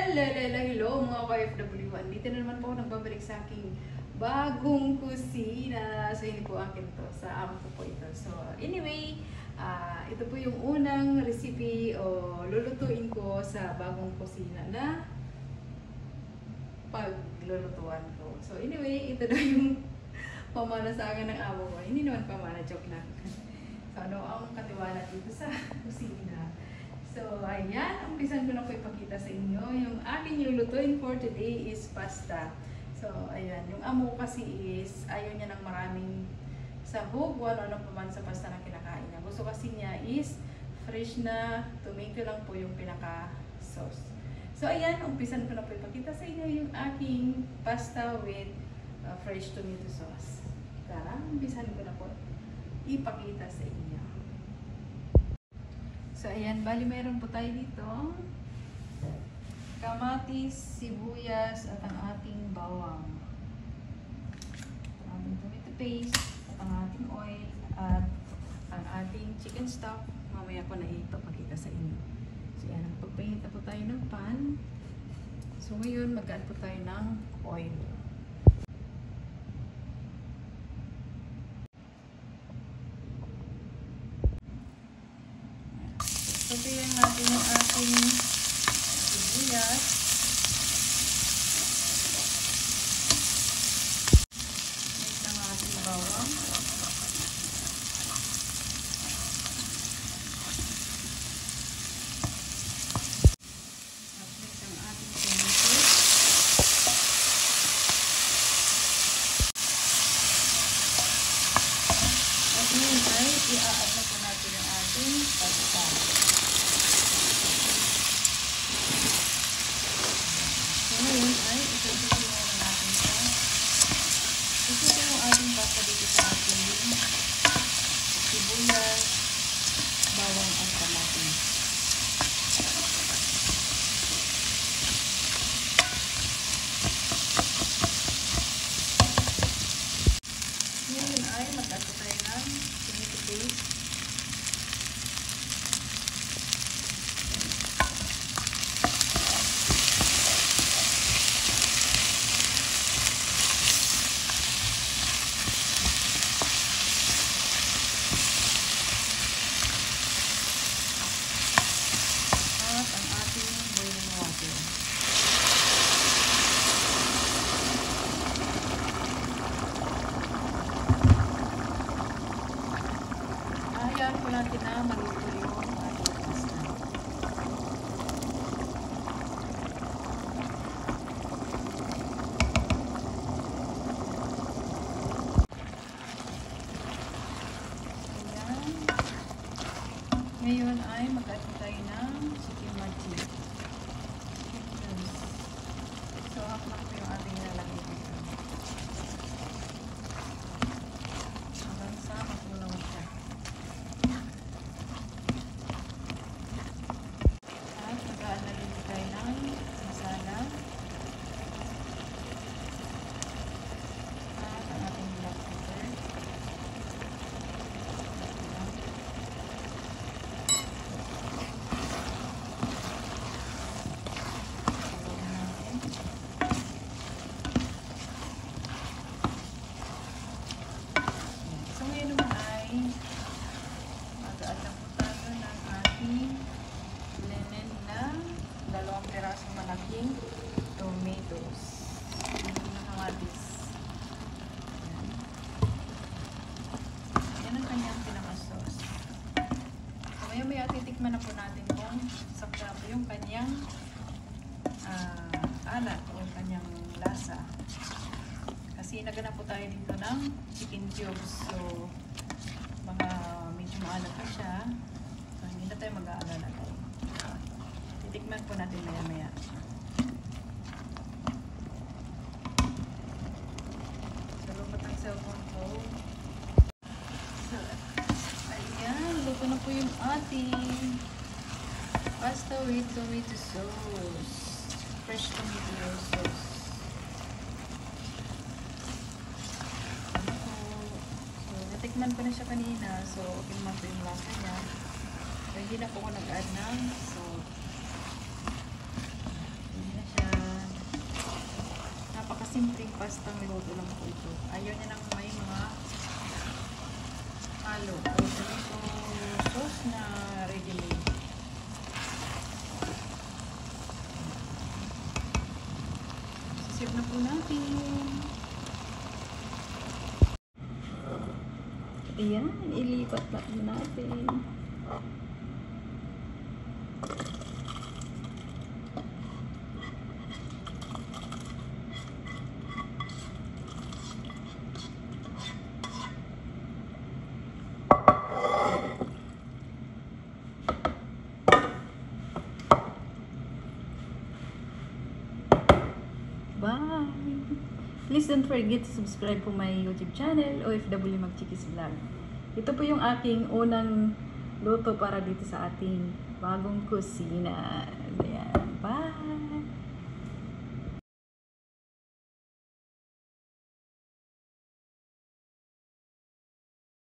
Hello mga ka-FW. Dito na naman po ako nagbabalik sa aking bagong kusina. So hindi po akin to, sa amo ko po ito. So anyway, ito po yung unang recipe o lulutuin ko sa bagong kusina na paglulutuan ko. So anyway, ito na yung pamana sa akin ng amo ko. Hindi naman pamana, joke lang. So ano ang katiwala dito sa kusina. So, ayan, umpisan ko na po ipakita sa inyo. Yung aking lulutuin for today is pasta. So, ayan, yung amo kasi is, ayaw niya ng maraming sahog, ano pa man sa pasta na kinakain niya. Gusto kasi niya is, fresh na tomato lang po yung pinaka-sauce. So, ayan, umpisan ko na po ipakita sa inyo yung aking pasta with fresh tomato sauce. Tara, umpisan ko na po ipakita sa inyo. So, ayan, bali meron po tayo dito kamatis, sibuyas, at ang ating bawang. Ang ating tomato paste, at ang ating oil, at ang ating chicken stock. Mamaya ko na ipapakita sa inyo. So, ayan, pagpainit na po tayo ng pan. So, ngayon, mag-add po tayo ng oil. Sabihin natin yung ating sibuyas. Mix ang ating bawang. At mix ang ating tomato. At ngayon ay i-add na po natin yung ating pasta. Ngayon ay isusunod na natin siya. Isusunod yung ating pasta dito sa ating sibuyas, bawang at kamatis. Ngayon ay mag-add tayo ng tomato paste. Hayaan po natin na maluto yung ating pasta. Ayan. Ngayon ay mag-add tayo ng chicken machi. So, hapnak po yung ating nilalagay dito. Hanggang sa matulaw siya. At mag-aalagay tayo ng masala. At ang ating black pepper. So ngayon naman ay mag-add na po tayo ng ating linen na 2 pirasong malaking tomatoes. Hindi na kamatis. Ayan. Yan ang kanyang pinaka-sauce. So maya-maya titikman na po natin kung sakta po yung kanyang alat o yung kanyang lasa. Kasi naganap po tayo dito ng chicken cubes. So, baka medyo maalat pa siya. So, hindi na tayo mag-aalala tayo. Titikman po natin maya-maya. So, lupat ang cellphone ko. So, ayan. Luto na po yung ating pasta with tomato sauce. Fresh tomato sauce. Natikman ko na siya kanina, so okay naman po yung lasa niya. So, hindi na po ako nag-add ng salt. Hindi na simpleng pastang niluto lang po ito. Ayaw niya nang may mga halo. So, ito sauce na ready-made. Sisip na po natin. Ayan, ilipat na po natin. Bye! Please don't forget to subscribe to my YouTube channel, OFW Magchikis Vlog. Ito po yung aking unang luto para dito sa ating bagong kusina. Ayan.